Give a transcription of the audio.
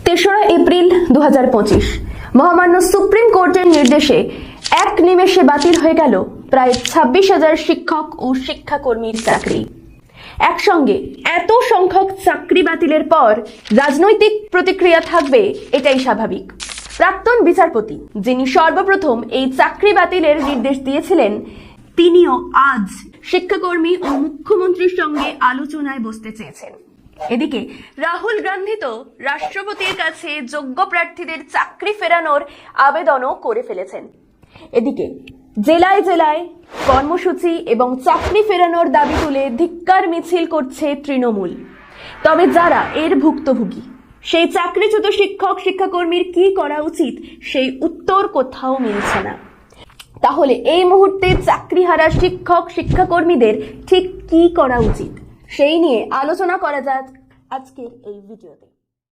তেসরা এপ্রিল 2025 মহামান্য সুপ্রিম কোর্টের নির্দেশে এক নিমেষে বাতিল হয়ে গেল প্রায় 26,000 শিক্ষক ও শিক্ষাকর্মীর চাকরি। একসঙ্গে এত সংখ্যক চাকরি বাতিলের পর রাজনৈতিক প্রতিক্রিয়া থাকবে, এটাই স্বাভাবিক। প্রাক্তন বিচারপতি, যিনি সর্বপ্রথম এই চাকরি বাতিলের নির্দেশ দিয়েছিলেন, তিনিও আজ শিক্ষাকর্মী ও মুখ্যমন্ত্রীর সঙ্গে আলোচনায় বসতে চেয়েছেন। এদিকে রাহুল গান্ধী তো রাষ্ট্রপতির কাছে যোগ্য প্রার্থীদের চাকরি ফেরানোর আবেদনও করে ফেলেছেন। এদিকে জেলায় জেলায় কর্মসূচি এবং চাকরি ফেরানোর দাবি তুলে ধিক্কার মিছিল করছে তৃণমূল। তবে যারা এর ভুক্তভোগী, সেই চাকরিচ্যুত শিক্ষক শিক্ষাকর্মীর কি করা উচিত, সেই উত্তর কোথাও মিলছে না। তাহলে এই মুহূর্তে চাকরিহারা শিক্ষক শিক্ষাকর্মীদের ঠিক কি করা উচিত, সেই নিয়ে আলোচনা করা যাক আজকের এই ভিডিওতে।